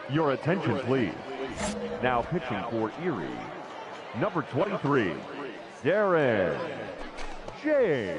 Your attention, please. Now pitching for Erie, number 23, Darren J.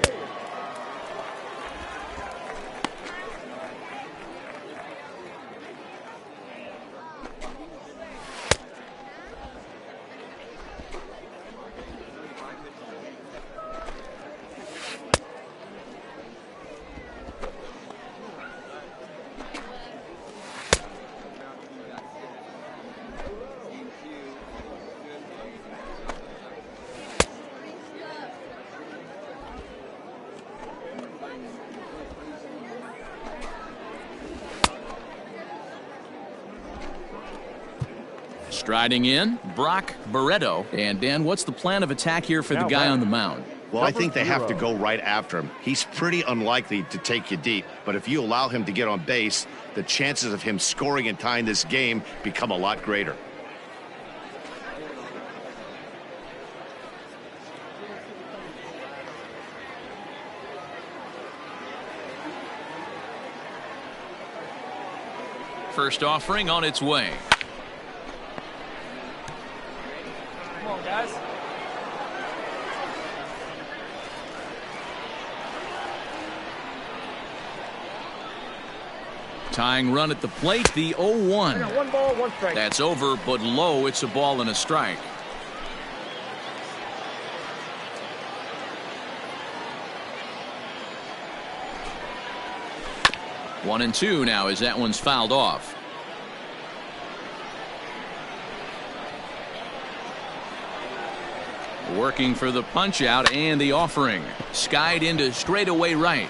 Striding in, Brock Barreto. And Dan, what's the plan of attack here for the guy on the mound? Well, I think they have to go right after him. He's pretty unlikely to take you deep, but if you allow him to get on base, the chances of him scoring and tying this game become a lot greater. First offering on its way. Come on, guys. Tying run at the plate, the 0-1. 1 ball, 1 strike. That's over, but low. It's a ball and a strike. One and two now as that one's fouled off. Working for the punch out and the offering. Skied into straightaway right.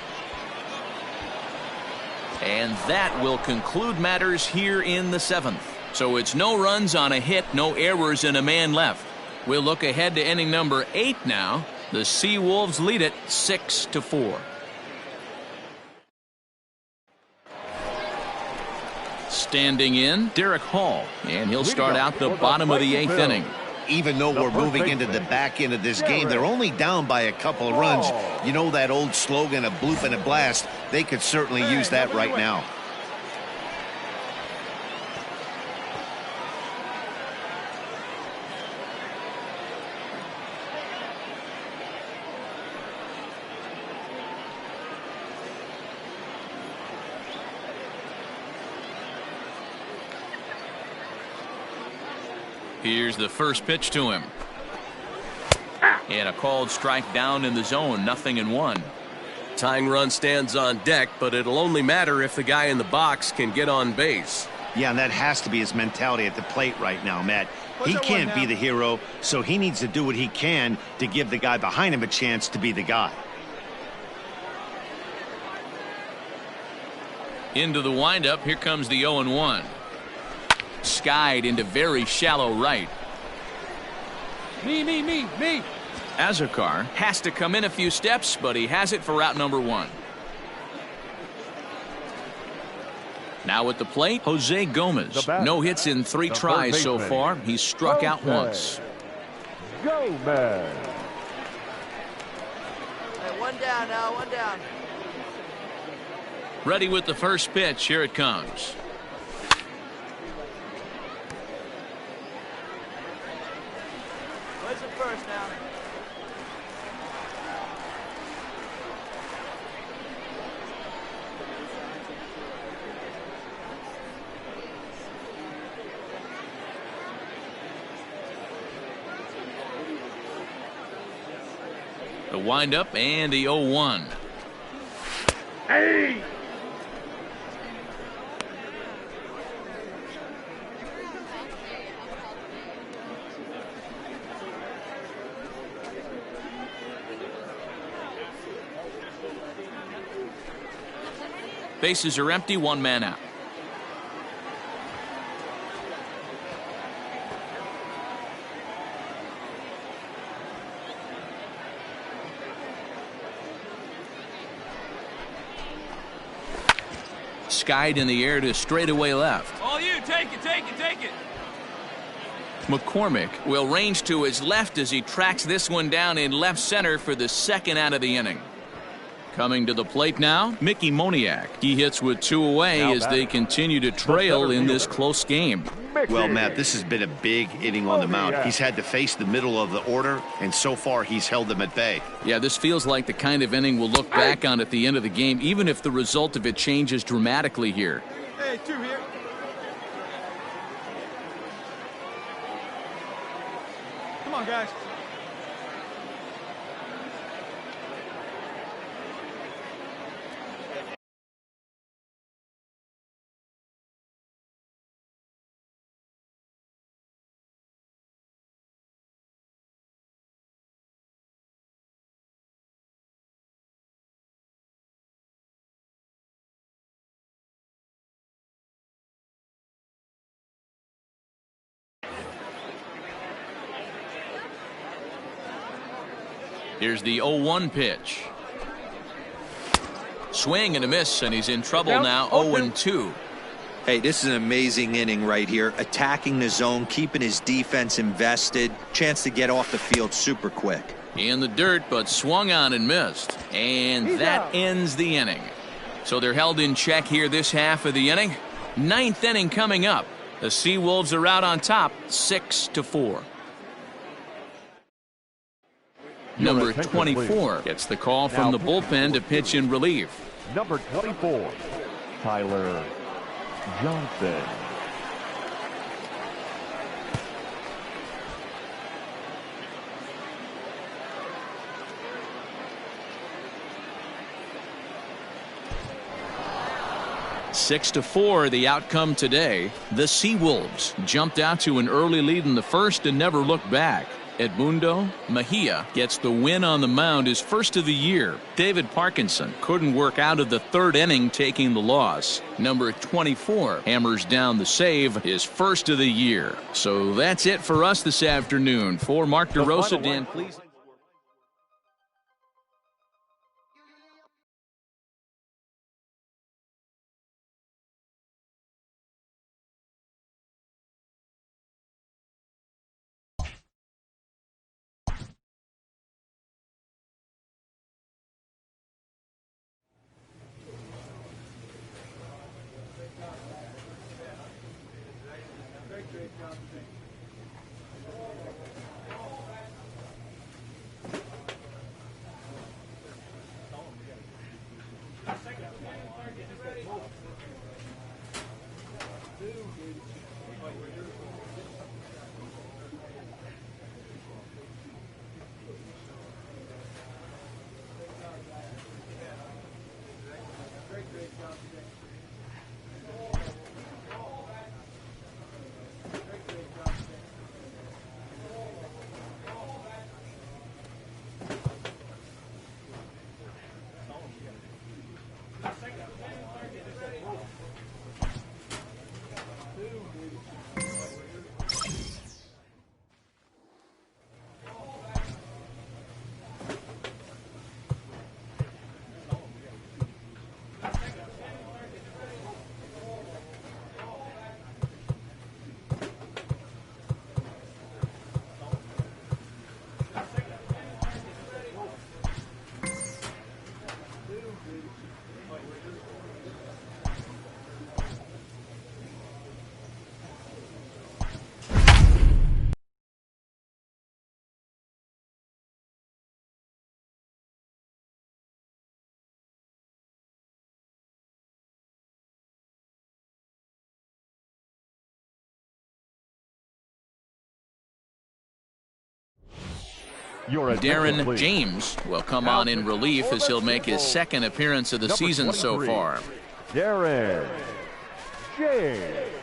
And that will conclude matters here in the 7th. So it's no runs on a hit, no errors, and a man left. We'll look ahead to inning number 8 now. The Seawolves lead it 6-4. Standing in, Derek Hall, and he'll start out the bottom of the 8th inning. Even though we're moving into the back end of this game, they're only down by a couple of runs. You know that old slogan, a bloop and a blast? They could certainly use that right now. Here's the first pitch to him. And a called strike down in the zone, 0-1. Tying run stands on deck, but it'll only matter if the guy in the box can get on base. Yeah, and that has to be his mentality at the plate right now, Matt. He can't be the hero, so he needs to do what he can to give the guy behind him a chance to be the guy. Into the windup, here comes the 0-1. Skied into very shallow right. Me. Azarkar has to come in a few steps, but he has it for route number 1. Now at the plate, Jose Gomez. No hits in 3 tries so far. He's struck out once. Gomez. Hey, 1 down now, 1 down. Ready with the first pitch. Here it comes. Where's it first now? The windup and the 0-1. Hey! Bases are empty, 1 man out. skied in the air to straightaway left. All you, take it, take it, take it. McCormick will range to his left as he tracks this one down in left center for the second out of the inning. Coming to the plate now, Mickey Moniak. He hits with 2 away as they continue to trail in this close game. Well, Matt, this has been a big inning on the mound. He's had to face the middle of the order, and so far he's held them at bay. Yeah, this feels like the kind of inning we'll look back on at the end of the game, even if the result of it changes dramatically here. Hey, 2 here. Come on, guys. Here's the 0-1 pitch. Swing and a miss, and he's in trouble now. 0-2. Hey, this is an amazing inning right here. Attacking the zone, keeping his defense invested. Chance to get off the field super quick. In the dirt, but swung on and missed. And that ends the inning. So they're held in check here this half of the inning. 9th inning coming up. The Seawolves are out on top, 6-4. Number 24 gets the call from the bullpen to pitch in relief. Number 24, Tyler Johnson. Six to 4 the outcome today. The Seawolves jumped out to an early lead in the first and never looked back. Edmundo Mejia gets the win on the mound, his first of the year. David Parkinson couldn't work out of the 3rd inning, taking the loss. Number 24 hammers down the save, his first of the year. So that's it for us this afternoon. For Mark DeRosa, Dan, please. Darren James will come on in relief as he'll make his 2nd appearance of the season so far. Darren James.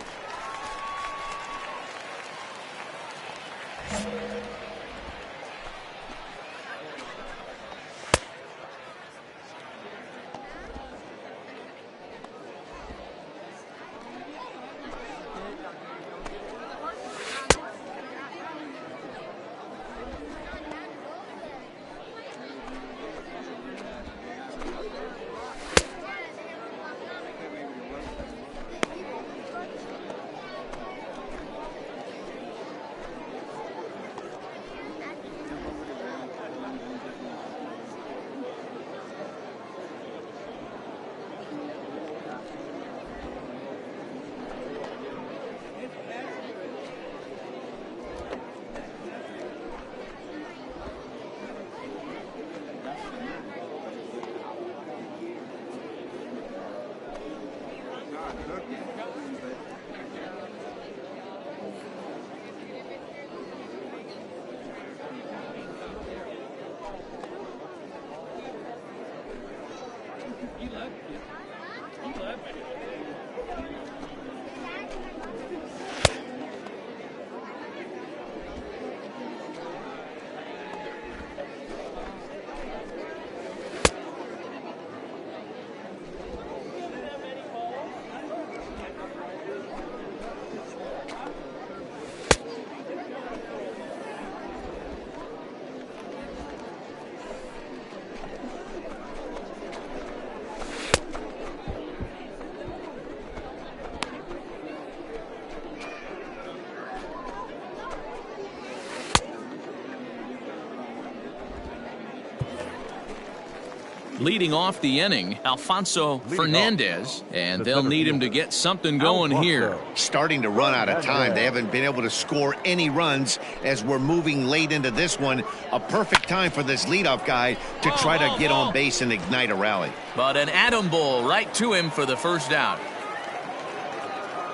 leading off the inning, Alfonso Fernandez, and they'll need him to get something going here. Starting to run out of time. They haven't been able to score any runs as we're moving late into this one. A perfect time for this leadoff guy to try to get on base and ignite a rally. But an atom ball right to him for the first out.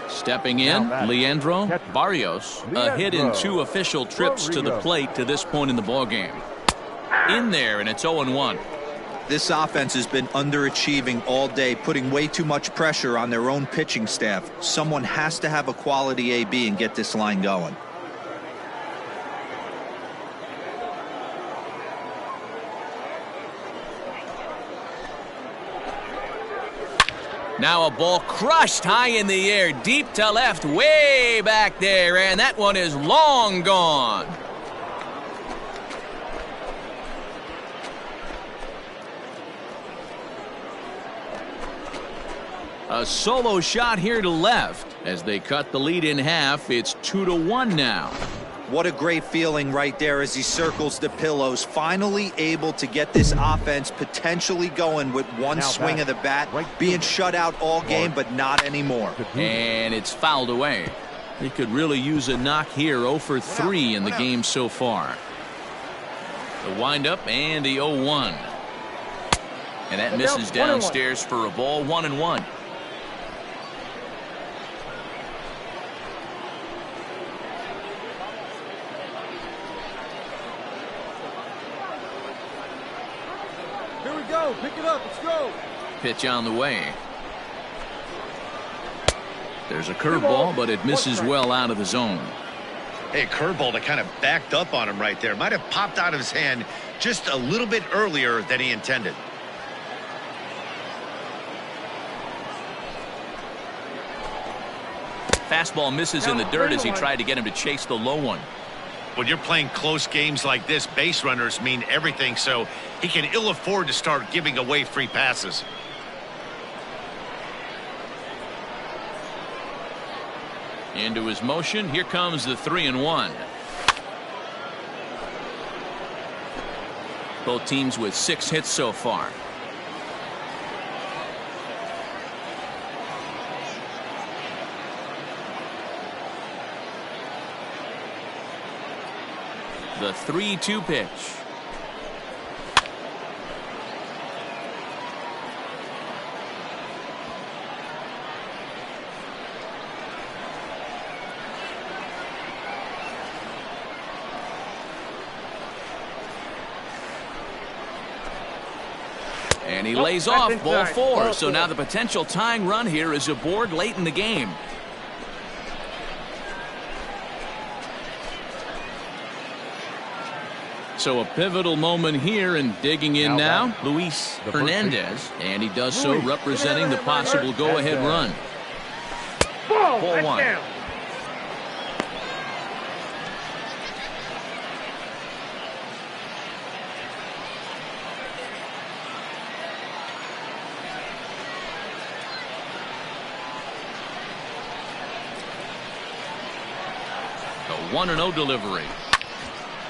Stepping in, Leandro Barrios, a hit in 2 official trips to the plate to this point in the ballgame. In there, and it's 0-1. This offense has been underachieving all day, putting way too much pressure on their own pitching staff. Someone has to have a quality AB and get this line going. Now a ball crushed high in the air, deep to left, way back there, and that one is long gone. A solo shot here to left. As they cut the lead in half, it's 2-1 now. What a great feeling right there as he circles the pillows, finally able to get this offense potentially going with one swing of the bat, being shut out all game, but not anymore. And it's fouled away. They could really use a knock here. 0 for 3 in the game so far. The windup and the 0-1. And that misses downstairs for a ball. 1-1. Here we go. Pick it up. Let's go. Pitch on the way. There's a curveball, but it misses well out of the zone. Hey, curveball that kind of backed up on him right there. Might have popped out of his hand just a little bit earlier than he intended. Fastball misses in the dirt as he tried to get him to chase the low one. When you're playing close games like this, base runners mean everything, so he can ill afford to start giving away free passes. Into his motion. Here comes the 3-1. Both teams with 6 hits so far. The 3-2 pitch. And he lays off ball 4. So now the potential tying run here is aboard late in the game. So a pivotal moment here, and digging in now, Luis Hernandez, and he does so representing the possible go-ahead run. Ball 1. The 1-0 delivery.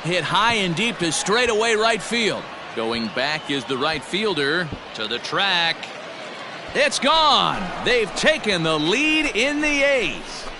Hit high and deep to straightaway right field. Going back is the right fielder to the track. It's gone. They've taken the lead in the 8th.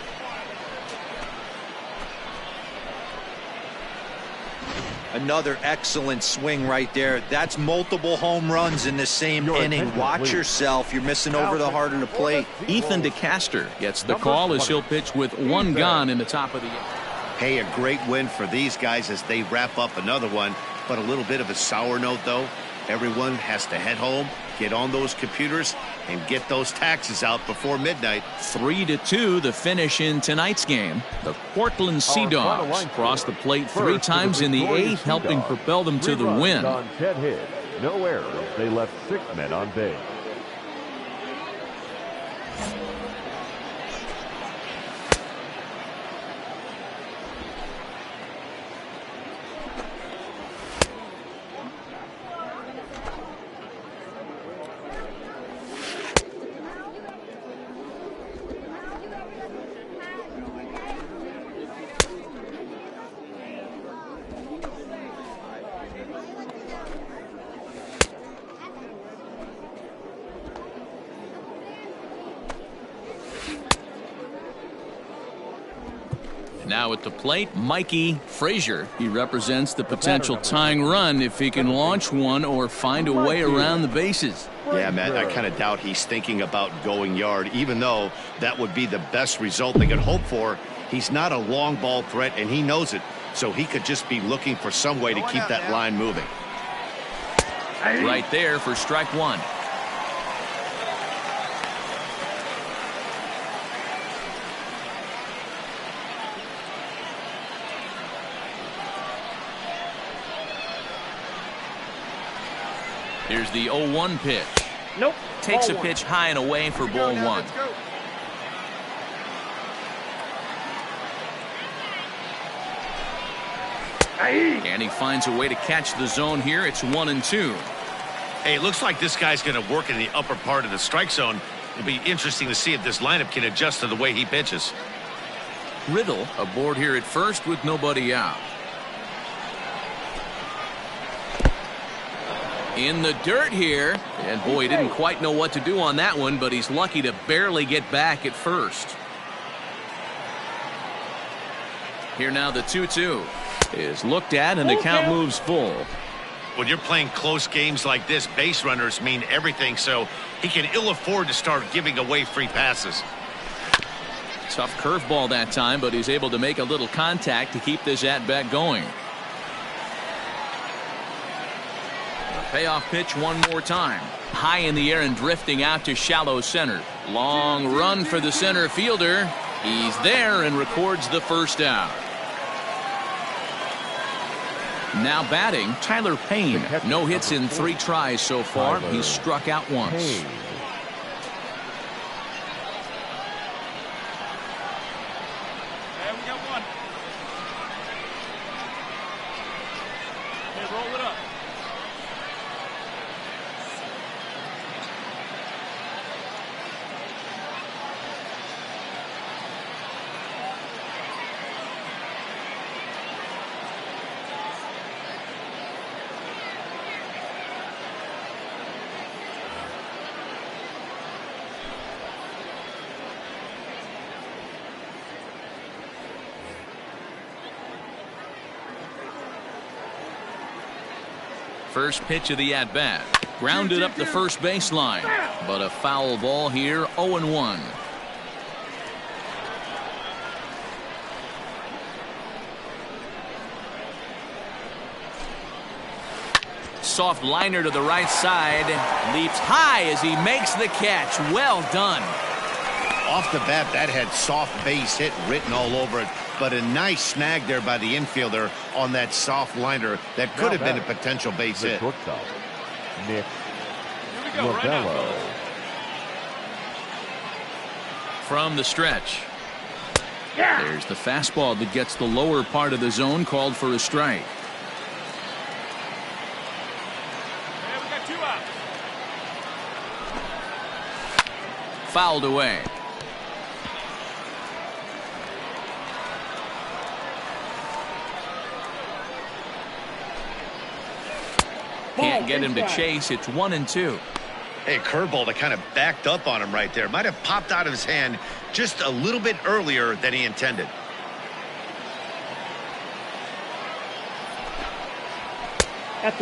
Another excellent swing right there. That's multiple home runs in the same inning. Watch yourself. You're missing over the heart of the plate. Ethan DeCaster gets the call as he'll pitch with 1 gone in the top of the 8th. Hey, a great win for these guys as they wrap up another one, but a little bit of a sour note, though. Everyone has to head home, get on those computers, and get those taxes out before midnight. 3-2 the finish in tonight's game. The Portland Sea Dogs crossed the plate 3 times in the 8th, helping propel them to the win. On 10 hits, no errors. They left 6 men on base. Now at the plate, Mikey Frazier. He represents the potential tying run if he can launch one or find a way around the bases. Yeah, Matt, I kind of doubt he's thinking about going yard, even though that would be the best result they could hope for. He's not a long ball threat, and he knows it, so he could just be looking for some way to keep that line moving. Right there for strike one. Here's the 0-1 pitch. Nope. Takes a Ball pitch high and away for ball one. Let's go. And he finds a way to catch the zone here. It's 1-2. Hey, it looks like this guy's going to work in the upper part of the strike zone. It'll be interesting to see if this lineup can adjust to the way he pitches. Riddle aboard here at first with nobody out. In the dirt here, and boy, he didn't quite know what to do on that one, but he's lucky to barely get back at first. Here now the 2-2 is looked at, and the count moves full. When you're playing close games like this, base runners mean everything, so he can ill afford to start giving away free passes. Tough curveball that time, but he's able to make a little contact to keep this at-bat going. Payoff pitch one more time. High in the air and drifting out to shallow center. Long run for the center fielder. He's there and records the first out. Now batting, Tyler Payne. No hits in 3 tries so far. He's struck out once. First pitch of the at-bat. Grounded up the first baseline. But a foul ball here, 0-1. Soft liner to the right side. Leaps high as he makes the catch. Well done. Off the bat, that had soft base hit written all over it. But a nice snag there by the infielder on that soft liner that could have been a potential base hit. Nick From the stretch. There's the fastball that gets the lower part of the zone, called for a strike. Fouled away. Can't get him to chase. It's 1-2. Hey, curveball that kind of backed up on him right there. Might have popped out of his hand just a little bit earlier than he intended.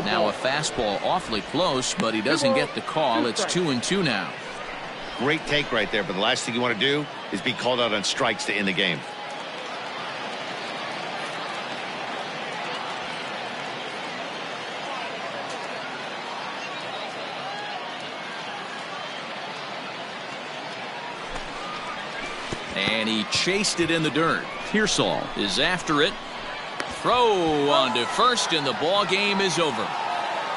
Now a fastball awfully close, but he doesn't get the call. It's 2-2 now. Great take right there, but the last thing you want to do is be called out on strikes to end the game. And he chased it in the dirt. Pearsall is after it. Throw on to first, and the ball game is over.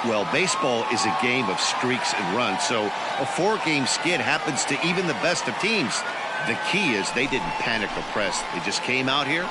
Well, baseball is a game of streaks and runs, so a 4-game skid happens to even the best of teams. The key is they didn't panic or press. They just came out here,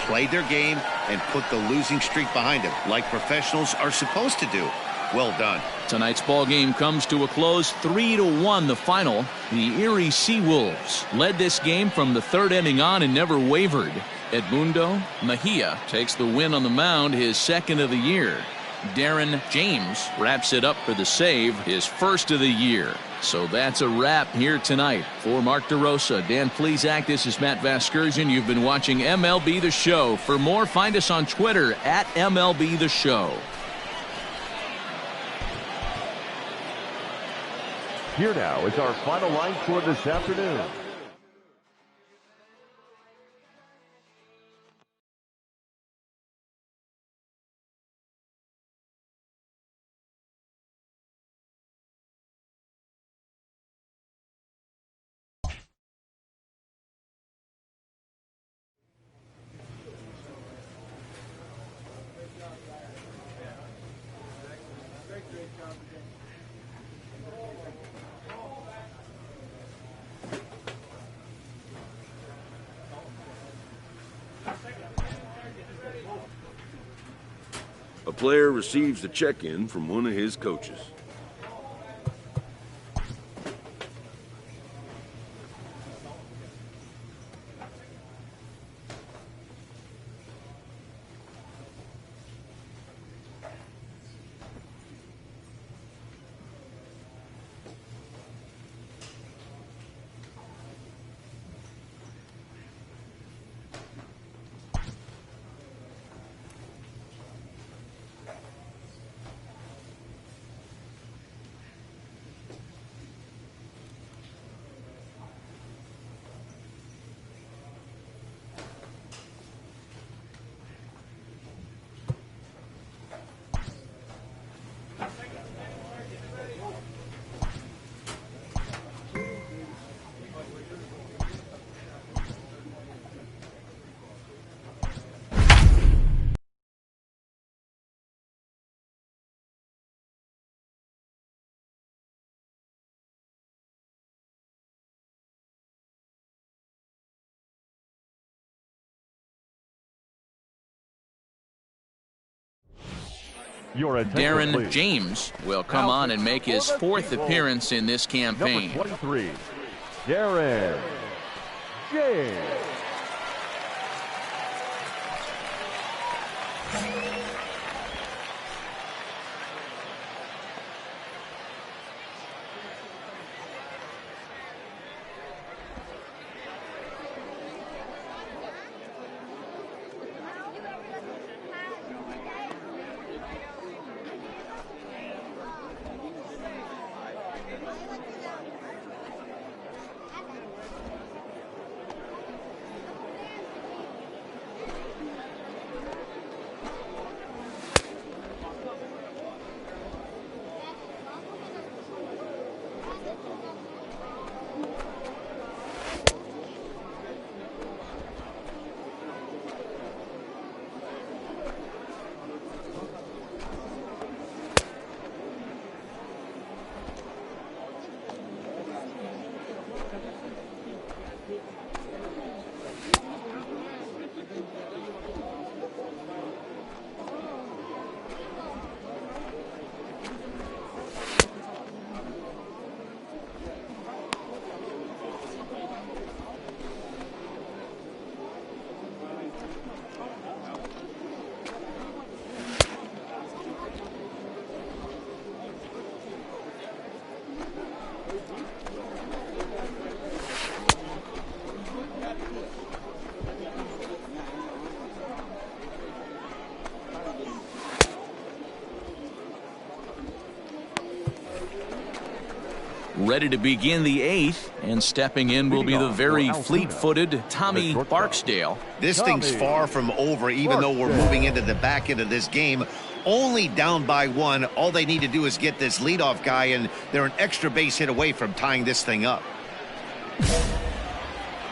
played their game, and put the losing streak behind them, like professionals are supposed to do. Well done. Tonight's ball game comes to a close, 3-1 the final. The Erie Seawolves led this game from the 3rd inning on and never wavered. Edmundo Mejia takes the win on the mound, his 2nd of the year. Darren James wraps it up for the save, his 1st of the year. So that's a wrap here tonight. For Mark DeRosa, Dan Plesac, this is Matt Vasgersian. You've been watching MLB The Show. For more, find us on Twitter at MLB The Show. Here now is our final line for this afternoon. A player receives a check-in from one of his coaches. Your attention, Darren please. James will come on and make his fourth appearance in this campaign. Number 23, Darren James. Ready to begin the eighth, and stepping in will be the very fleet-footed Tommy Barksdale. This thing's far from over, even though we're moving into the back end of this game. Only down by one. All they need to do is get this leadoff guy, and they're an extra base hit away from tying this thing up. Come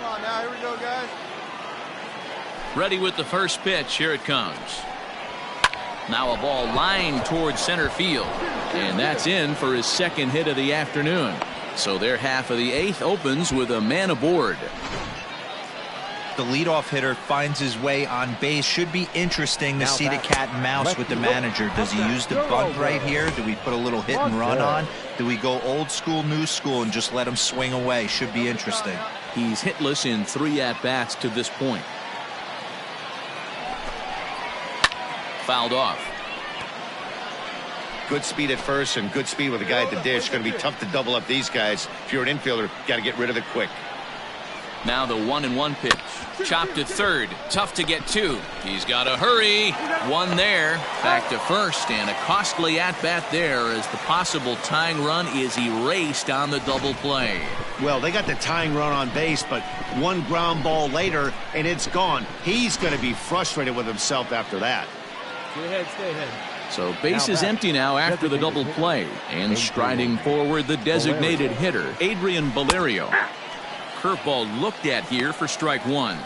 on now, here we go, guys. Ready with the first pitch. Here it comes. Now a ball lined towards center field, and that's in for his second hit of the afternoon. So their half of the eighth opens with a man aboard. The leadoff hitter finds his way on base. Should be interesting to see the cat and mouse with the manager. Does he use the bunt right here? Do we put a little hit and run on? Do we go old school, new school, and just let him swing away? Should be interesting. He's hitless in 3 at-bats to this point. Fouled off. Good speed at first and good speed with a guy at the dish. Going to be tough to double up these guys. If you're an infielder, got to get rid of it quick. Now the 1-1 pitch. Chopped to third. Tough to get to. He's got to hurry. One there. Back to first, and a costly at-bat there as the possible tying run is erased on the double play. Well, they got the tying run on base, but one ground ball later, and it's gone. He's going to be frustrated with himself after that. Stay ahead, stay ahead. So base is empty now after the double play. And striding forward, the designated hitter, Adrian Valerio. Curveball looked at here for strike one.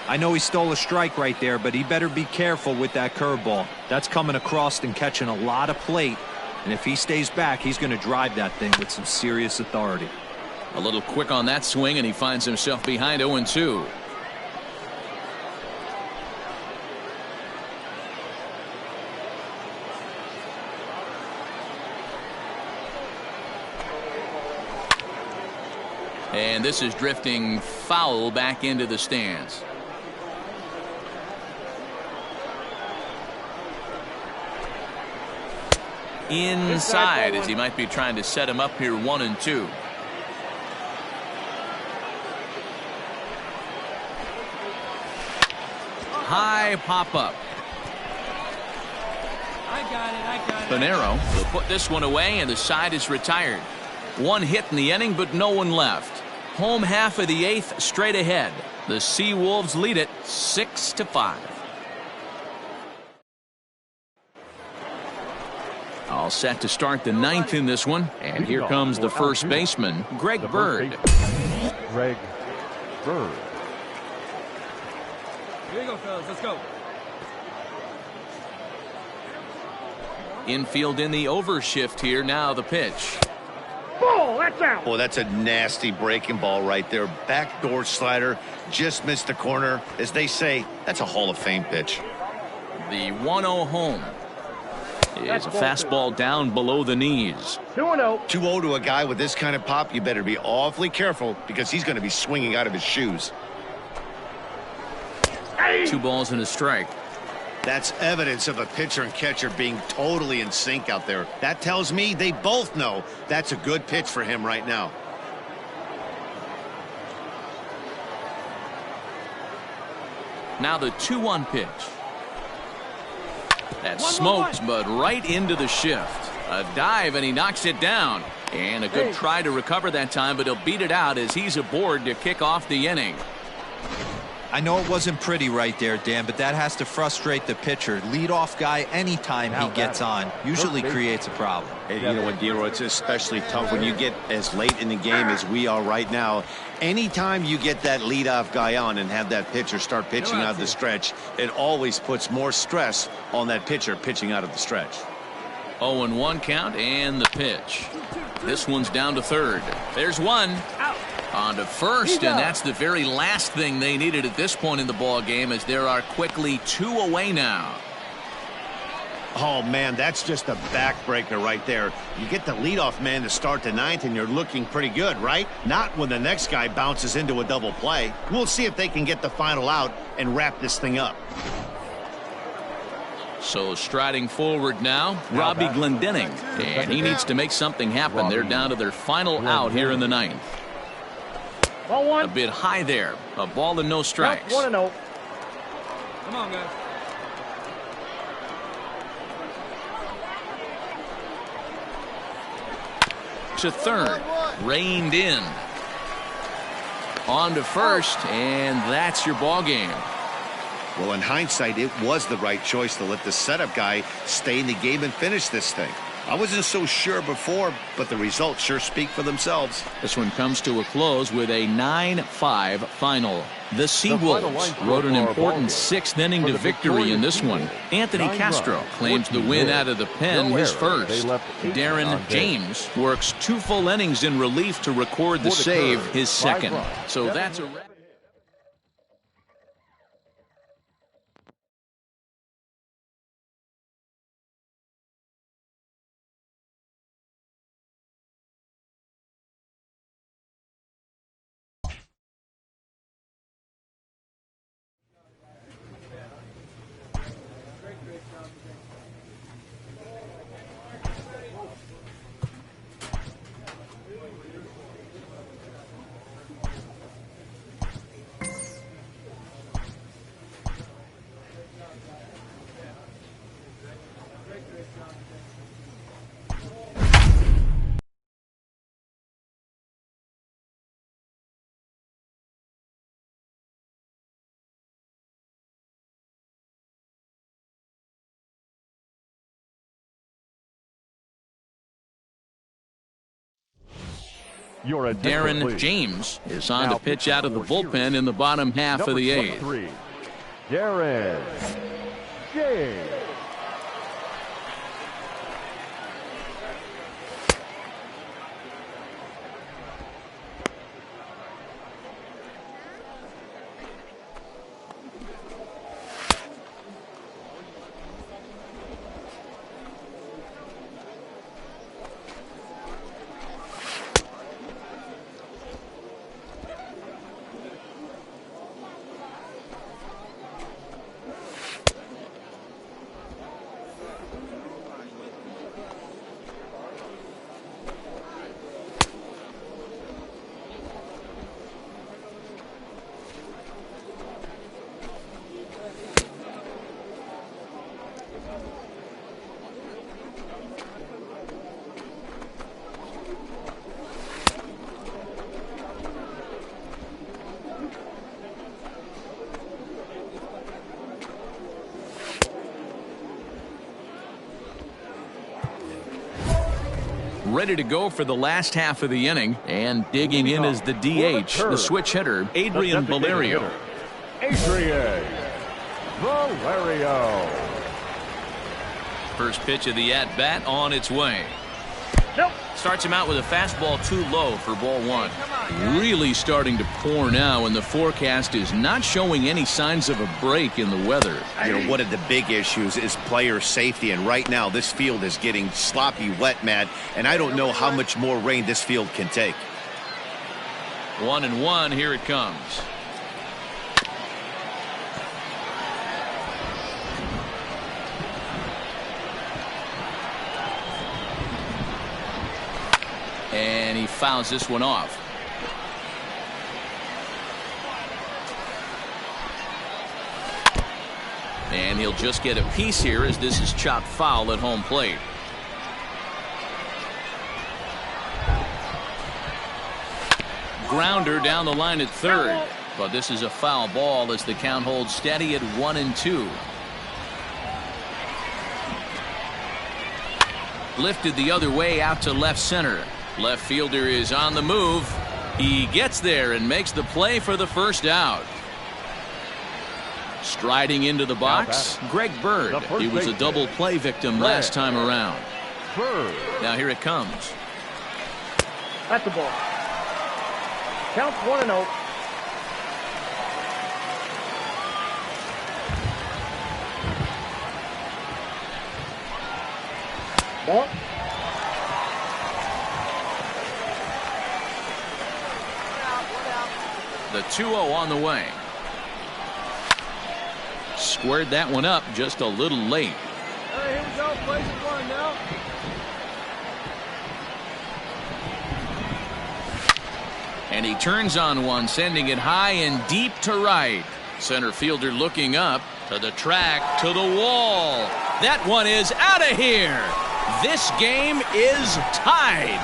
I know he stole a strike right there, but he better be careful with that curveball. That's coming across and catching a lot of plate. And if he stays back, he's going to drive that thing with some serious authority. A little quick on that swing, and he finds himself behind 0-2. And this is drifting foul back into the stands. Inside, as he might be trying to set him up here 1-2. High pop up. I got it. Panero will put this one away, and the side is retired. One hit in the inning, but no one left. Home half of the eighth straight ahead. The Seawolves lead it 6-5. All set to start the ninth in this one. And here comes the first baseman, Greg Bird. Greg Bird. Here you go, fellas. Let's go. Infield in the overshift here. Now the pitch. Oh, that's a nasty breaking ball right there. Backdoor slider. Just missed the corner. As they say, that's a Hall of Fame pitch. The 1-0 home. It's a fastball down below the knees. 2-0. 2-0 to a guy with this kind of pop. You better be awfully careful because he's going to be swinging out of his shoes. 2 balls and a strike. That's evidence of a pitcher and catcher being totally in sync out there. That tells me they both know that's a good pitch for him right now. Now the 2-1 pitch. That smokes, but right into the shift. A dive, and he knocks it down. And a good try to recover that time, but he'll beat it out as he's aboard to kick off the inning. I know it wasn't pretty right there, Dan, but that has to frustrate the pitcher. Leadoff guy, anytime he gets on, usually creates a problem. Hey, you know what, Dero, it's especially tough when you get as late in the game as we are right now. Anytime you get that leadoff guy on and have that pitcher start pitching out of the stretch, it always puts more stress on that pitcher pitching out of the stretch. 0-1 count, and the pitch. This one's down to third. There's one. On to first, and that's the very last thing they needed at this point in the ball game, as there are quickly 2 away now. Oh, man, that's just a backbreaker right there. You get the leadoff man to start the ninth, and you're looking pretty good, right? Not when the next guy bounces into a double play. We'll see if they can get the final out and wrap this thing up. So striding forward now, Robbie Glendening, and he needs to make something happen. They're down to their final out here in the ninth. A bit high there. A ball and no strikes. 1-0. Come on, guys. To third. Reined in. On to first, and that's your ball game. Well, in hindsight, it was the right choice to let the setup guy stay in the game and finish this thing. I wasn't so sure before, but the results sure speak for themselves. This one comes to a close with a 9-5 final. The Seawolves rode an important 6th inning to victory in this one. Anthony Castro claims the win out of the pen, his first. Darren James works 2 full innings in relief to record the save, his second. So that's a wrap. Your attention, Darren please. James is on Now to pitch pitching out of the for Sirius. bullpen in the bottom half Number of the eighth. 23, Darren James. Ready to go for the last half of the inning, and digging in is the DH, the switch hitter, Adrian Valerio. Adrian Valerio. First pitch of the at-bat on its way. Nope. Starts him out with a fastball too low for ball one. Really starting to pour now, and the forecast is not showing any signs of a break in the weather. You know, one of the big issues is player safety, and right now this field is getting sloppy wet, Matt, and I don't know how much more rain this field can take. 1-1, here it comes. And he fouls this one off. And he'll just get a piece here as this is chopped foul at home plate. Grounder down the line at third. But this is a foul ball as the count holds steady at 1-2. Lifted the other way out to left center. Left fielder is on the move. He gets there and makes the play for the first out. Striding into the box, Greg Bird. He was a double play victim last time around. Now here it comes. That's the ball. Count 1-0. Ball. The 2-0 on the way. Squared that one up just a little late. All right, here we go. Plays at one now. And he turns on one, sending it high and deep to right. Center fielder looking up to the track, to the wall. That one is out of here. This game is tied.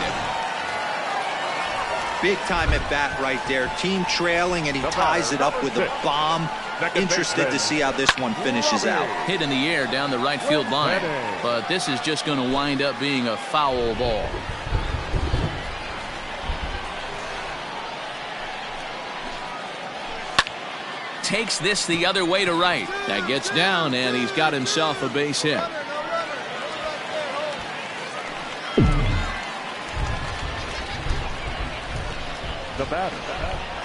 Big time at bat right there. Team trailing, and he ties it up with a bomb. Interested to see how this one finishes out. Hit in the air down the right field line. But this is just going to wind up being a foul ball. Takes this the other way to right. That gets down, and he's got himself a base hit. The batter,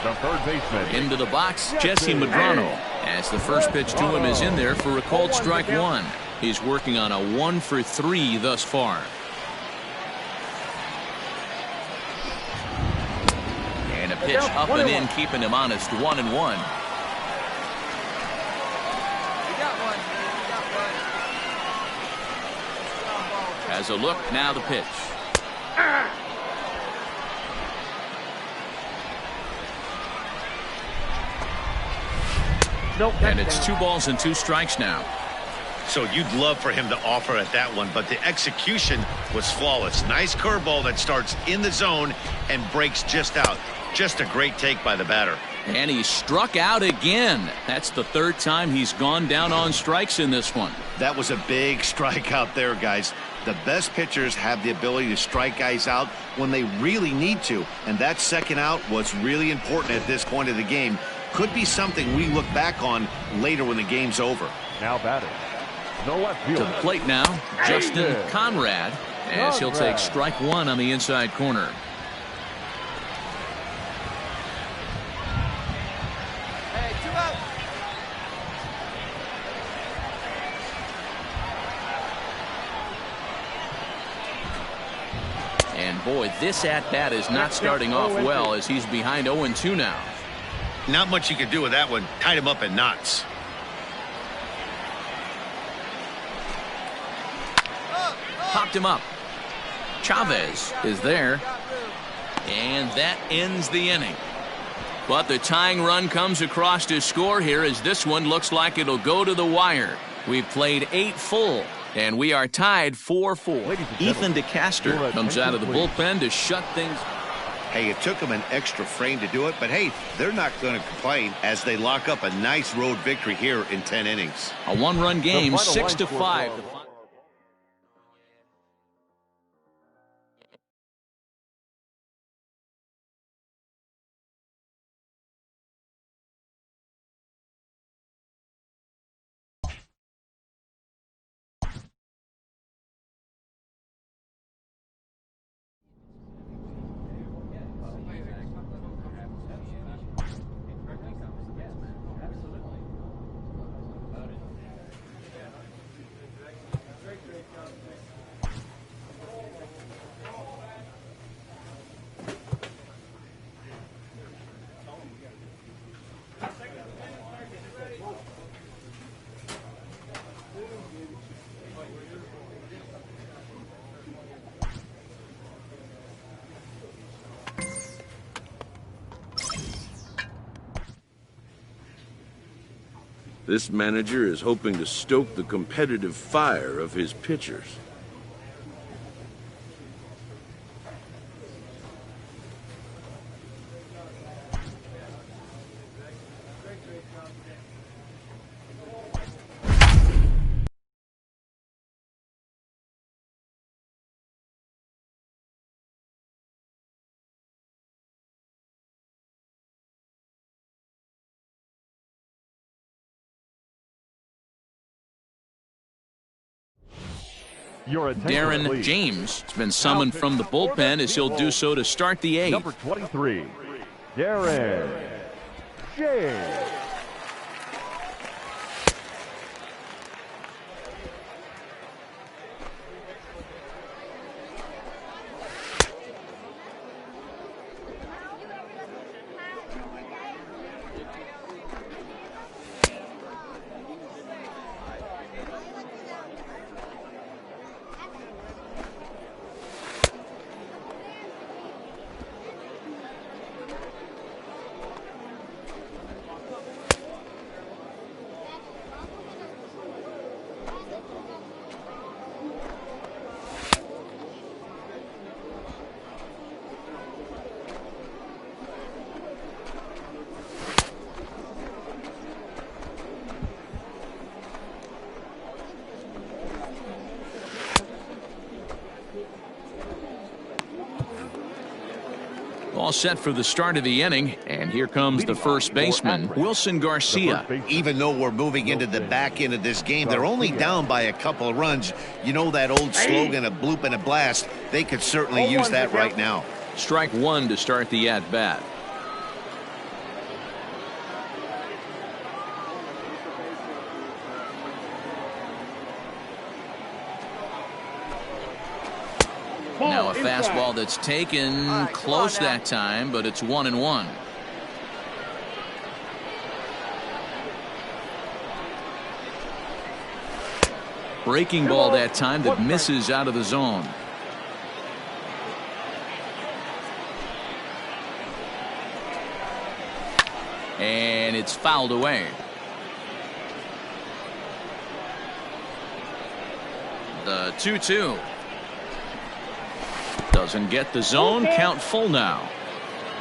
the third baseman. Into the box, Jesse Medrano. As the first pitch to him is in there for a called strike one. He's working on a 1-for-3 thus far. And a pitch up and in, keeping him honest. 1-1. Has a look, now the pitch. Nope, And it's 2 balls and 2 strikes now. So you'd love for him to offer at that one, but the execution was flawless. Nice curveball that starts in the zone and breaks just out. Just a great take by the batter. And he struck out again. That's the third time he's gone down on strikes in this one. That was a big strikeout there, guys. The best pitchers have the ability to strike guys out when they really need to, and that second out was really important at this point of the game. Could be something we look back on later when the game's over. Now batting. The left To fielder. the plate now, Justin Conrad, as he'll take strike one on the inside corner. Hey, 2 out. And boy, this at-bat is not starting off well as he's behind 0-2 now. Not much you could do with that one. Tied him up in knots. Popped him up. Chavez is there. And that ends the inning. But the tying run comes across to score here as this one looks like it'll go to the wire. We've played 8 full, and we are tied 4-4. Ethan DeCaster comes out of the bullpen to shut things. Hey, it took them an extra frame to do it, but hey, they're not going to complain as they lock up a nice road victory here in 10 innings. A 1-run game, 6-5. This manager is hoping to stoke the competitive fire of his pitchers. Darren James has been summoned from the bullpen as he'll do so to start the 8th. Number 23, Darren James. All set for the start of the inning, and here comes the first baseman, Wilson Garcia. Even though we're moving into the back end of this game, they're only down by a couple of runs. You know that old slogan, a bloop and a blast. They could certainly use that right now. Strike one to start the at-bat. Now a fastball that's taken close that time, but it's 1-1. Breaking ball that time that misses out of the zone. And it's fouled away. The 2-2. Doesn't get the zone. Count full now.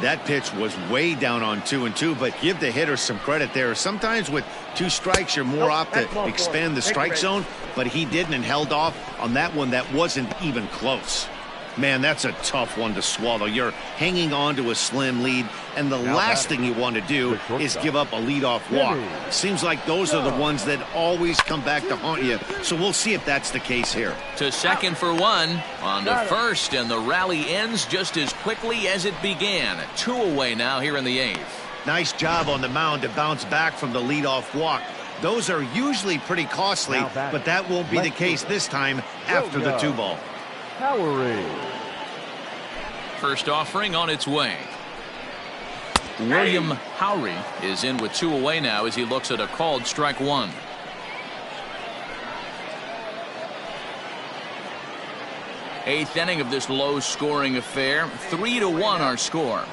That pitch was way down on 2-2, but give the hitter some credit there. Sometimes with 2 strikes, you're more apt to expand the strike zone, but he didn't and held off on that one that wasn't even close. Man, that's a tough one to swallow. You're hanging on to a slim lead, and the last thing you want to do is give up a leadoff walk. Seems like those are the ones that always come back to haunt you, so we'll see if that's the case here. To second for 1, on to first, and the rally ends just as quickly as it began. 2 away now here in the 8th. Nice job on the mound to bounce back from the leadoff walk. Those are usually pretty costly, but that won't be the case this time after the 2-ball. First offering on its way. William Howry is in with 2 away now as he looks at a called strike 1. Eighth inning of this low-scoring affair. 3-1 our score.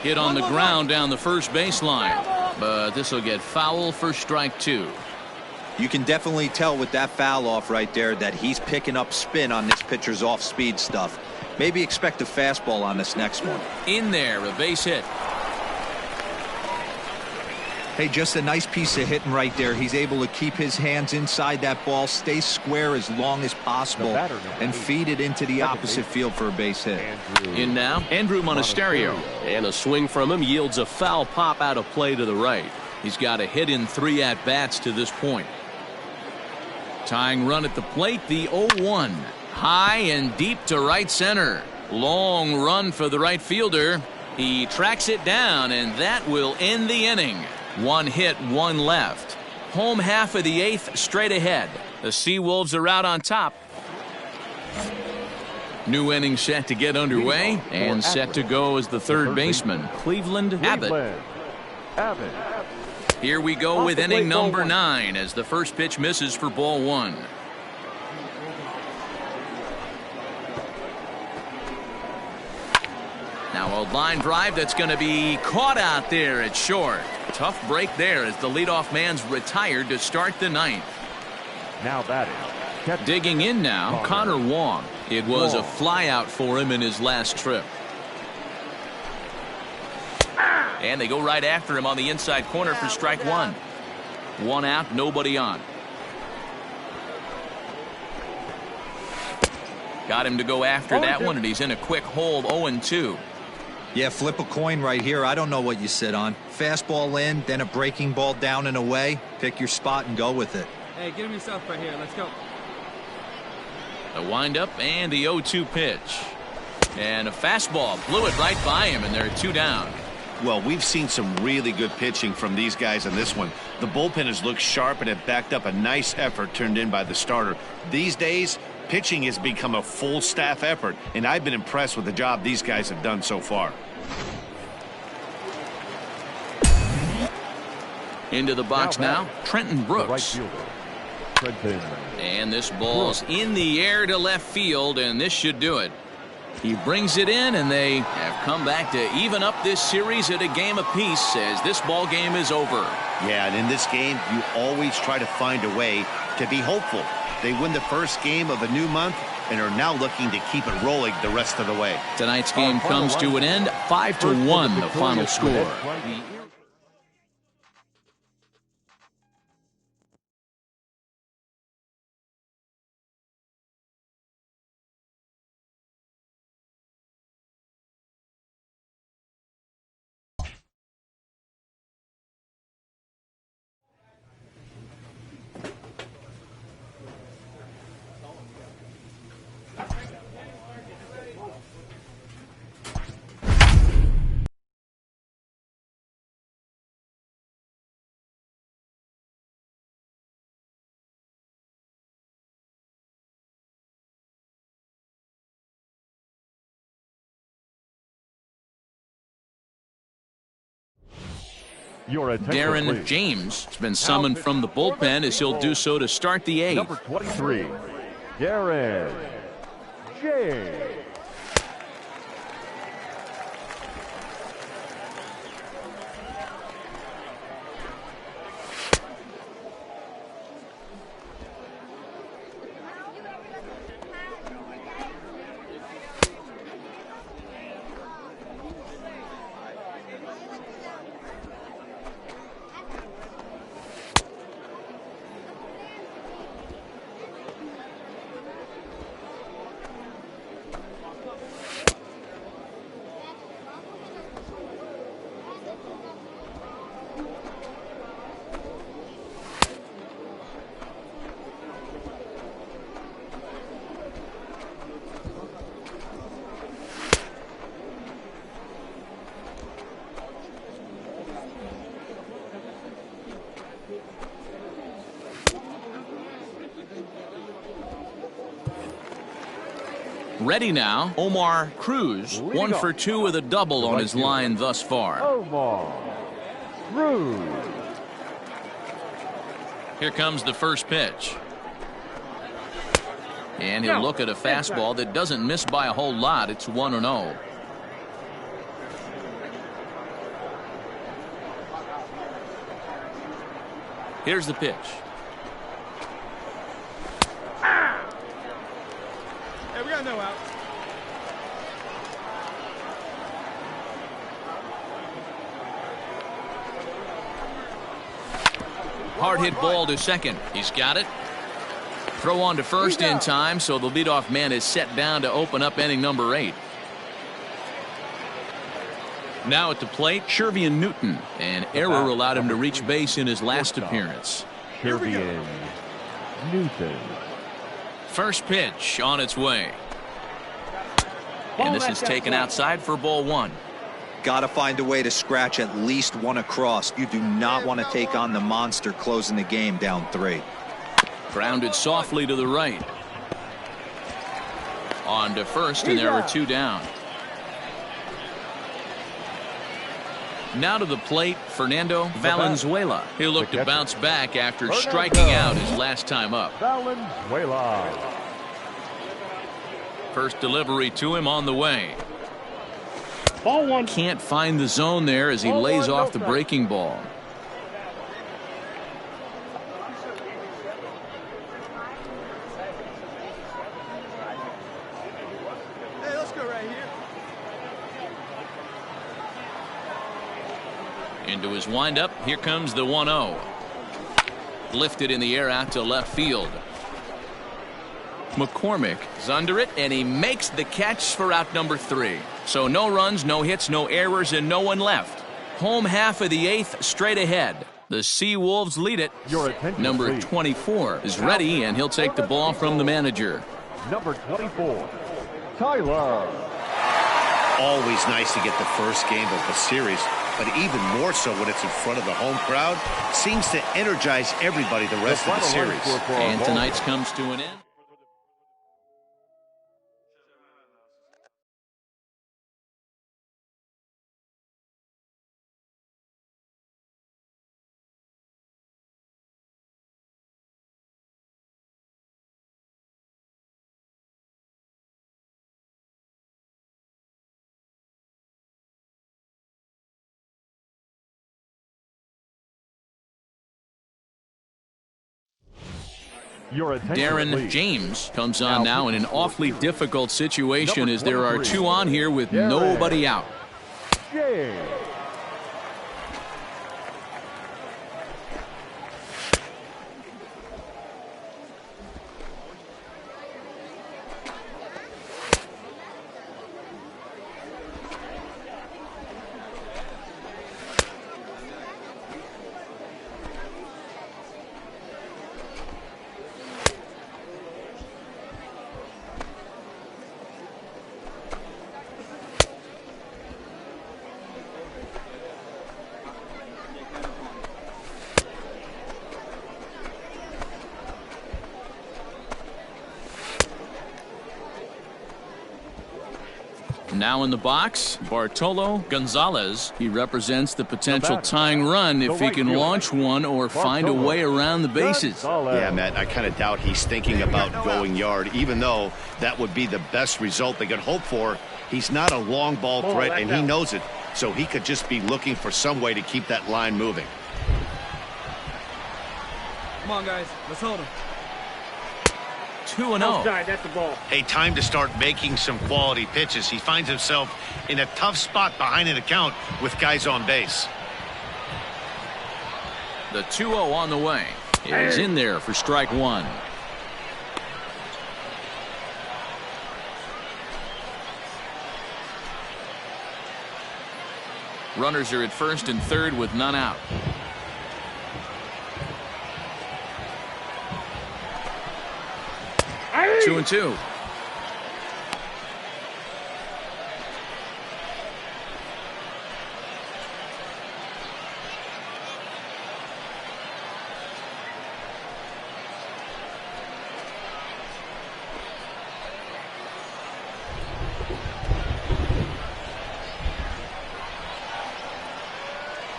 Hit on the ground down the first baseline, but this will get foul for strike 2. You can definitely tell with that foul off right there that he's picking up spin on this pitcher's off-speed stuff. Maybe expect a fastball on this next one. In there, a base hit. Hey, just a nice piece of hitting right there. He's able to keep his hands inside that ball, stay square as long as possible, and feed it into the opposite field for a base hit. In now, Andrew Monasterio. And a swing from him yields a foul pop out of play to the right. He's got a hit in 3 at-bats to this point. Tying run at the plate, the 0-1. High and deep to right center. Long run for the right fielder. He tracks it down, and that will end the inning. 1 hit, 1 left. Home half of the 8th straight ahead. The Seawolves are out on top. New inning set to get underway, and set to go as the third baseman, Cleveland Abbott. Here we go with inning number 9 as the first pitch misses for ball 1. Now a line drive that's going to be caught out there at short. Tough break there as the leadoff man's retired to start the 9th. Now batting. Digging in now, Connor Wong. It was a flyout for him in his last trip. And they go right after him on the inside corner for strike 1. 1 out, nobody on. Got him to go after that one, and he's in a quick hold. 0-2. Yeah, flip a coin right here. I don't know what you sit on. Fastball in, then a breaking ball down and away. Pick your spot and go with it. Hey, get him yourself right here. Let's go. The windup and the 0-2 pitch. And a fastball blew it right by him, and they're 2 down. Well, we've seen some really good pitching from these guys in this one. The bullpen has looked sharp and have backed up a nice effort turned in by the starter. These days, pitching has become a full staff effort, and I've been impressed with the job these guys have done so far. Into the box now, Trenton Brooks. And this ball's in the air to left field, and this should do it. He brings it in, and they have come back to even up this series at a game apiece as this ball game is over. Yeah, and in this game, you always try to find a way to be hopeful. They win the first game of a new month and are now looking to keep it rolling the rest of the way. Tonight's game comes to an end, 5-1 the final score. Darren James has been summoned from the bullpen as he'll do so to start the 8th. Number 23, Darren James. Ready now, Omar Cruz, 1 for 2 with a double on his line thus far. Omar Cruz. Here comes the first pitch. And he'll look at a fastball that doesn't miss by a whole lot. It's 1-0. Here's the pitch. Hey, we got no out. Hard hit ball to second. He's got it. Throw on to first in time, so the leadoff man is set down to open up inning number 8. Now at the plate, Shervian Newton. An error allowed him to reach base in his last appearance. Shervian Newton. First pitch on its way. And this is taken outside for ball 1. Got to find a way to scratch at least one across. You do not want to take on the monster closing the game down 3. Grounded softly to the right. On to first, and there are 2 down. Now to the plate, Fernando Valenzuela. He'll look to bounce back after striking out his last time up. Valenzuela. First delivery to him on the way. Ball 1. Can't find the zone there as he lays off the breaking ball. Hey, let's go right here. Into his windup. Here comes the 1-0. Lifted in the air out to left field. McCormick is under it, and he makes the catch for out number 3. So no runs, no hits, no errors, and no one left. Home half of the 8th straight ahead. The Seawolves lead it. Number 24 is ready, and he'll take the ball from the manager. Number 24, Tyler. Always nice to get the first game of the series, but even more so when it's in front of the home crowd. Seems to energize everybody the rest of the series. And tonight's comes to an end. Darren James comes on now in an awfully difficult situation as there are 2 on here with nobody out. Now in the box, Bartolo Gonzalez. He represents the potential tying run if he can launch one or find a way around the bases. Yeah, Matt, I kind of doubt he's thinking about going yard, even though that would be the best result they could hope for. He's not a long ball threat, and he knows it, so he could just be looking for some way to keep that line moving. Come on, guys. Let's hold him. 2-0. That's the ball. A time to start making some quality pitches. He finds himself in a tough spot behind an account with guys on base. The 2-0 on the way. Is in there for strike 1. Runners are at first and third with none out. 2-2.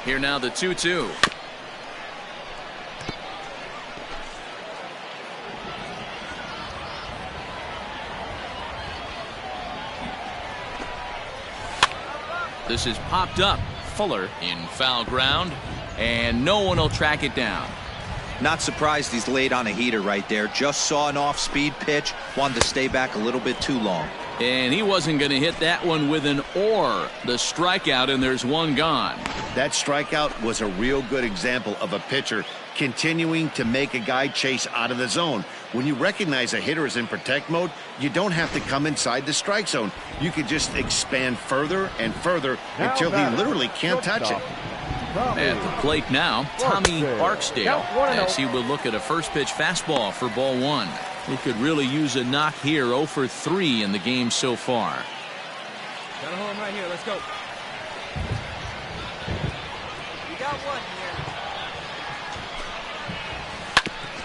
Here now the 2-2. This is popped up. Fuller in foul ground, and no one will track it down. Not surprised he's laid on a heater right there. Just saw an off-speed pitch. Wanted to stay back a little bit too long. And he wasn't going to hit that one with an or. The strikeout, and there's one gone. That strikeout was a real good example of a pitcher continuing to make a guy chase out of the zone. When you recognize a hitter is in protect mode, you don't have to come inside the strike zone. You can just expand further and further until he literally can't touch it. At the plate now, Tommy Barksdale, as he will look at a first pitch fastball for ball one. He could really use a knock here. 0 for 3 in the game so far. Got a home right here. Let's go. You got one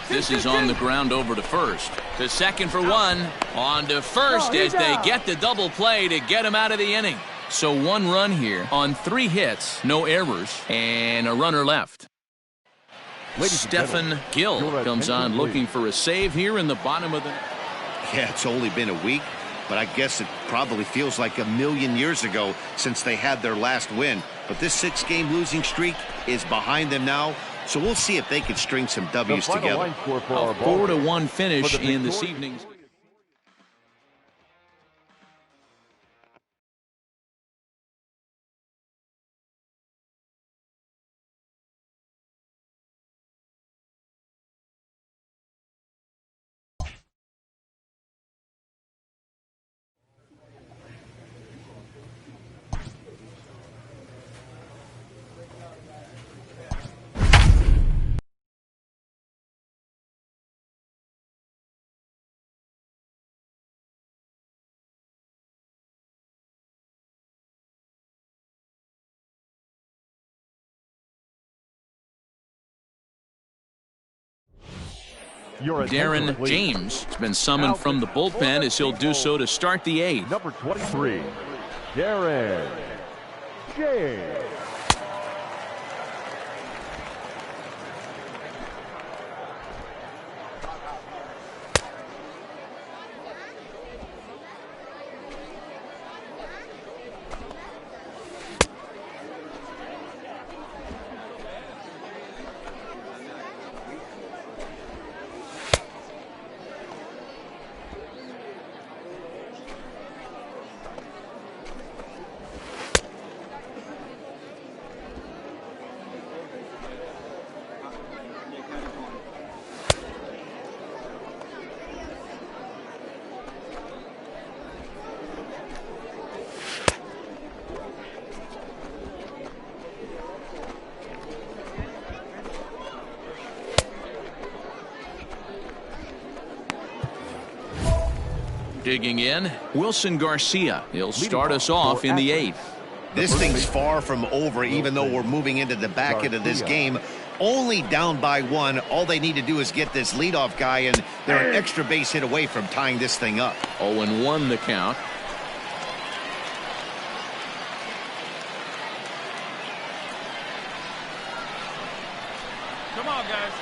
here. This is on the ground over to first. To second for one. On to first as they get the double play to get him out of the inning. So 1 run here on 3 hits, no errors, and a runner left. Stephen Gill comes on looking for a save here in the bottom of the... Yeah, it's only been a week, but I guess it probably feels like a million years ago since they had their last win. But this 6-game losing streak is behind them now, so we'll see if they can string some W's together. A 4-1 finish in this evening's... Darren James has been summoned from the bullpen as he'll do so to start the 8th. Number 23, Darren James. Digging in, Wilson Garcia. He'll start us off in the 8th. This thing's far from over, even though we're moving into the back end of this game. Only down by 1. All they need to do is get this leadoff guy, and they're an extra base hit away from tying this thing up. 0-1 the count. Come on, guys.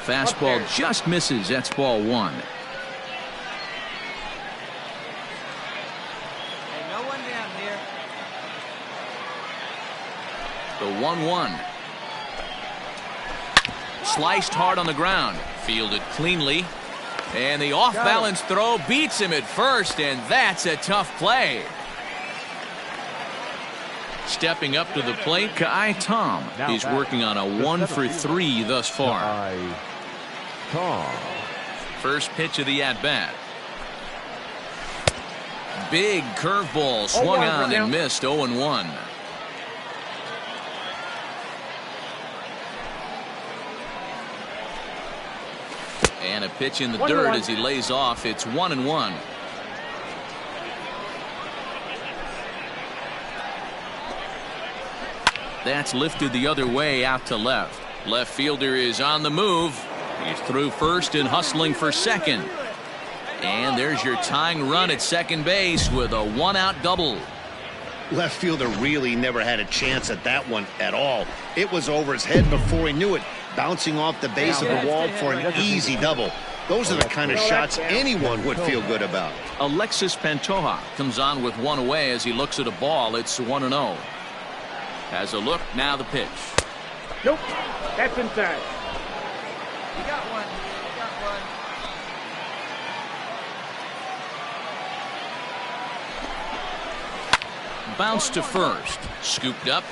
Fastball just misses. That's ball 1. Hey, no one down here. The 1-1. Sliced hard on the ground. Fielded cleanly. And the off-balance throw beats him at first, and that's a tough play. Stepping up to the plate, Kai Tom. He's working on a 1 for 3 thus far. First pitch of the at-bat. Big curveball swung on and missed. 0-1. And a pitch in the dirt as he lays off. It's 1-1. That's lifted the other way out to left. Left fielder is on the move. He's through first and hustling for second. And there's your tying run at second base with a 1-out double. Left fielder really never had a chance at that one at all. It was over his head before he knew it, bouncing off the base of the wall for an easy double. Those are the kind of shots anyone would feel good about. Alexis Pantoja comes on with one away as he looks at a ball. It's 1-0. Has a look, now the pitch. Nope, that's inside. You got one. You got one. Bounce to first, scooped up,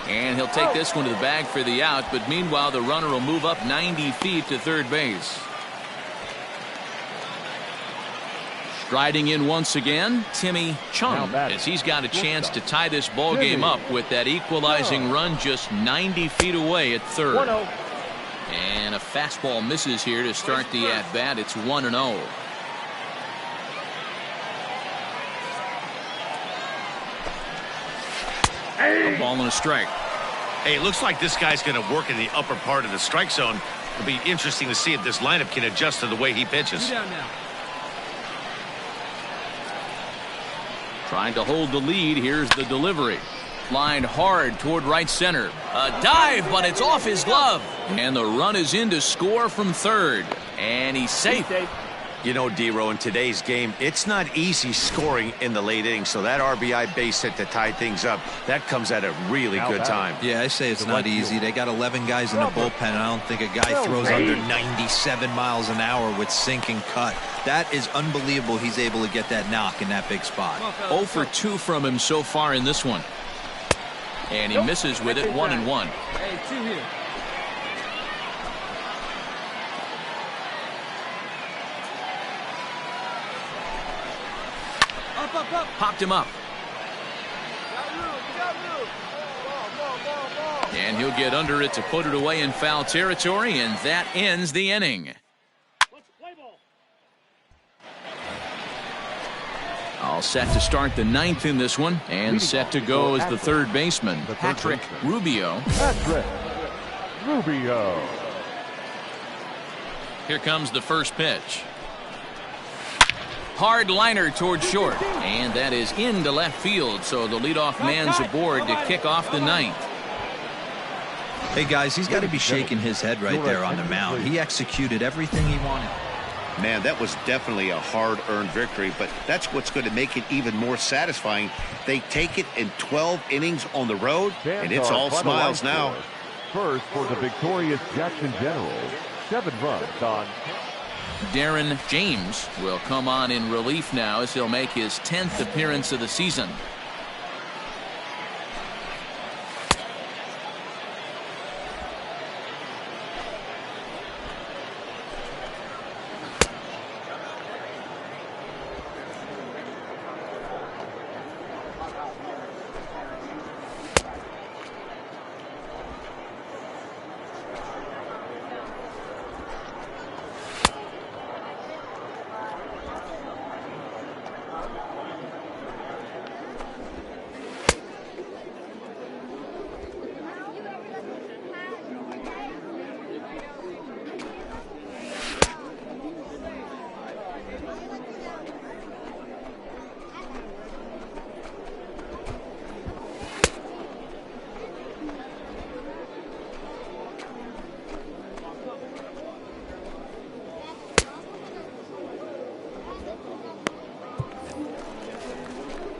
and he'll take this one to the bag for the out, but meanwhile the runner will move up 90 feet to third base. Striding in once again, Timmy Chung, as he's got a chance to tie this ball game up with that equalizing run just 90 feet away at third. And a fastball misses here to start the at-bat. It's 1-0. A ball and a strike. Hey, it looks like this guy's going to work in the upper part of the strike zone. It'll be interesting to see if this lineup can adjust to the way he pitches. Trying to hold the lead. Here's the delivery. Lined hard toward right center. A dive, but it's off his glove. And the run is in to score from third. And he's safe. You know, D-Row, in today's game, it's not easy scoring in the late innings, so that RBI base hit to tie things up, that comes at a really good time. Yeah, I say it's not easy. They got 11 guys in the bullpen, and I don't think a guy throws under 97 miles an hour with sink and cut. That is unbelievable he's able to get that knock in that big spot. 0 for 2 from him so far in this one. And he misses with it, 1-1. Hey, 2 here. Up. Popped him up. And he'll get under it to put it away in foul territory, and that ends the inning. All set to start the 9th in this one, and set to go as the third baseman, Patrick Rubio. Patrick Rubio. Here comes the first pitch. Hard liner toward short, and that is into left field, so the leadoff man's aboard to kick off the 9th. Hey, guys, he's got to be shaking his head right there on the mound. He executed everything he wanted. Man, that was definitely a hard-earned victory, but that's what's going to make it even more satisfying. They take it in 12 innings on the road, and it's all smiles now. First for the victorious Jackson Generals, 7 runs on. Darren James will come on in relief now as he'll make his 10th appearance of the season.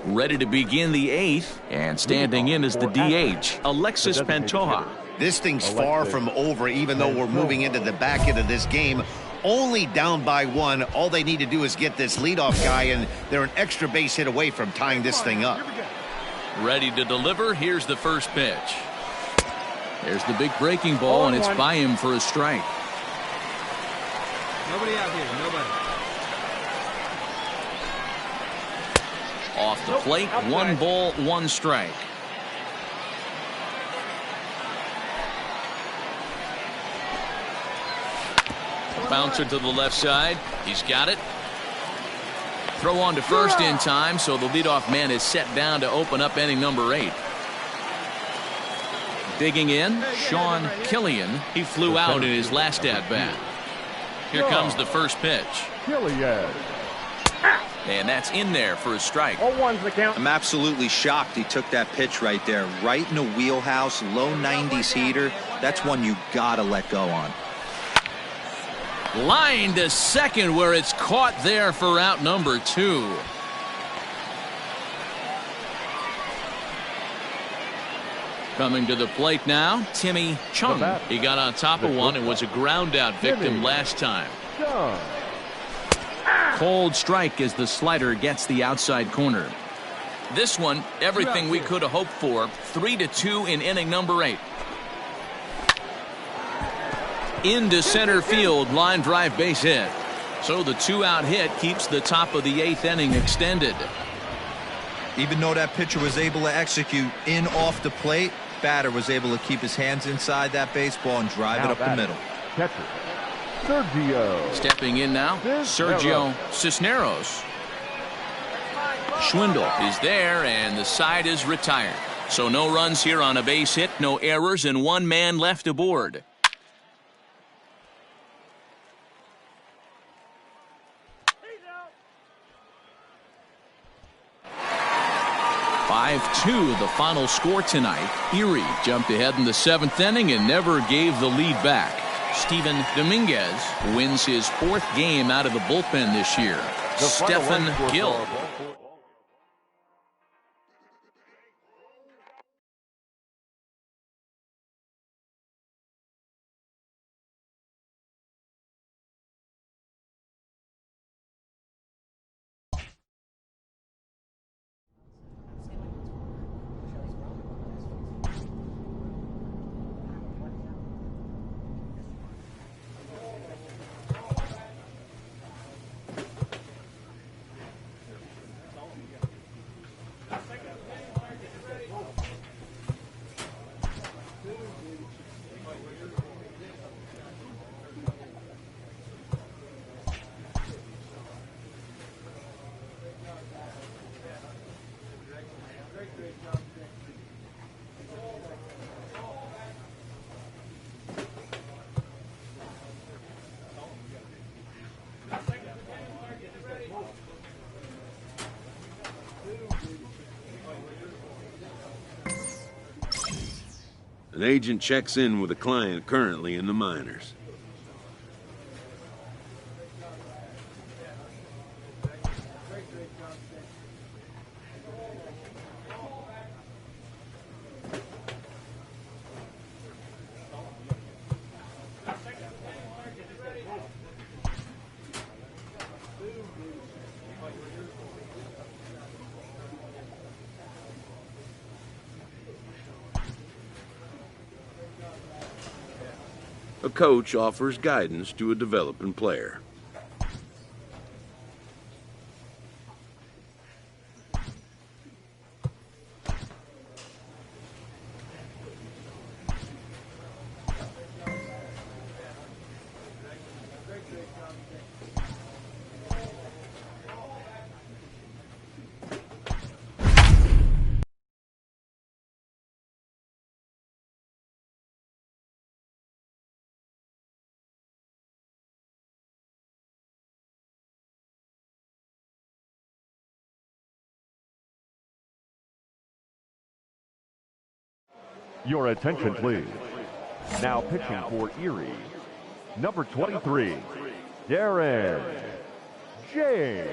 Ready to begin the 8th, and standing in is the DH, Alexis Pantoja. This thing's far from over, even though we're moving into the back end of this game. Only down by 1. All they need to do is get this leadoff guy, and they're an extra base hit away from tying this thing up. Ready to deliver. Here's the first pitch. There's the big breaking ball, and it's by him for a strike. Nobody out here. Nobody. Off the plate, 1 ball, 1 strike. Bouncer to the left side. He's got it. Throw on to first in time, so the leadoff man is set down to open up inning number 8. Digging in, Sean Killian. He flew out in his last at-bat. Here comes the first pitch. Killian. And that's in there for a strike. 0-1's the count. I'm absolutely shocked he took that pitch right there. Right in the wheelhouse, low 90s heater. That's one you gotta let go on. Line to second where it's caught there for out number 2. Coming to the plate now, Timmy Chung. He got on top of one and was a ground out victim last time. Cold strike as the slider gets the outside corner. This one, everything we could have hoped for. 3-2 in inning number 8. Into center field, line drive base hit. So the 2-out hit keeps the top of the 8th inning extended. Even though that pitcher was able to execute in off the plate, batter was able to keep his hands inside that baseball and drive it up the middle. Catcher, Sergio. Stepping in now, Sergio Cisneros. Schwindel is there, and the side is retired. So no runs here on a base hit, no errors, and 1 man left aboard. (5-2) the final score tonight. Erie jumped ahead in the 7th inning and never gave the lead back. Steven Dominguez wins his 4th game out of the bullpen this year. Stephen Gill. An agent checks in with a client currently in the minors. A coach offers guidance to a developing player. Your attention, please. Now pitching for Erie, number 23, Darren James.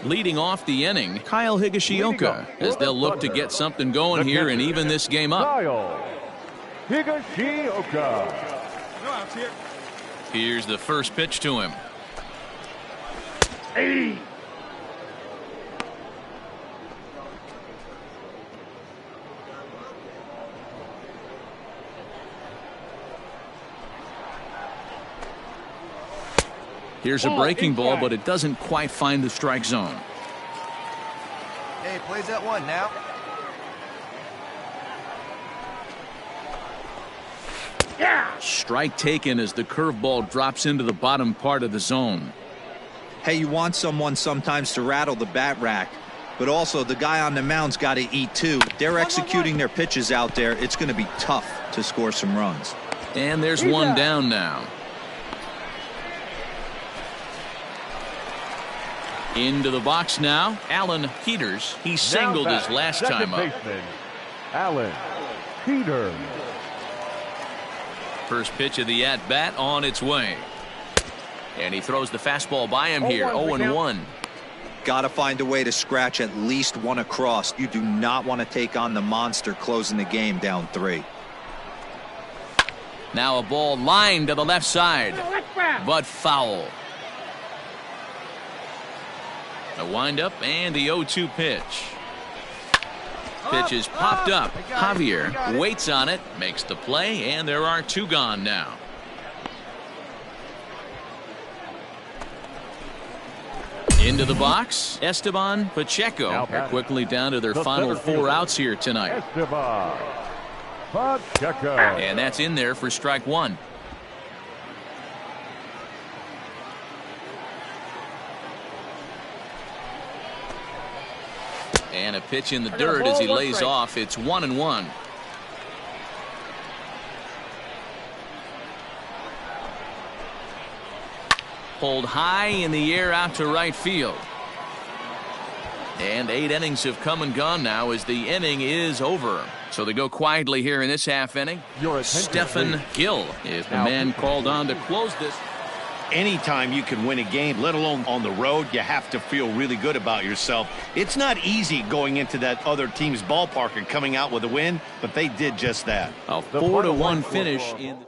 Leading off the inning, Kyle Higashioka, as they'll look to get something going here and even this game up. Kyle Higashioka. No outs here. Here's the first pitch to him. Here's a breaking ball, but it doesn't quite find the strike zone. Hey, plays that one now. Strike taken as the curveball drops into the bottom part of the zone. Hey, you want someone sometimes to rattle the bat rack, but also the guy on the mound's got to eat too. They're executing their pitches out there. It's going to be tough to score some runs. And there's one down now. Into the box now, Alan Peters. He singled his last time up. Alan Peters. First pitch of the at-bat on its way. And he throws the fastball by him here, 0-1. Got to find a way to scratch at least one across. You do not want to take on the monster closing the game down 3. Now a ball lined to the left side, but foul. A windup and the 0-2 pitch. Pitch is popped up. Javier waits on it, makes the play, and there are 2 gone now. Into the box, Esteban Pacheco. They're quickly down to their final 4 outs here tonight. Esteban Pacheco. And that's in there for strike 1. And a pitch in the dirt as he lays off. It's 1-1. Pulled high in the air out to right field. And 8 innings have come and gone now as the inning is over. So they go quietly here in this half inning. Stephen Gill is the man called on to close this. Anytime you can win a game, let alone on the road, you have to feel really good about yourself. It's not easy going into that other team's ballpark and coming out with a win, but they did just that. A 4-1 finish in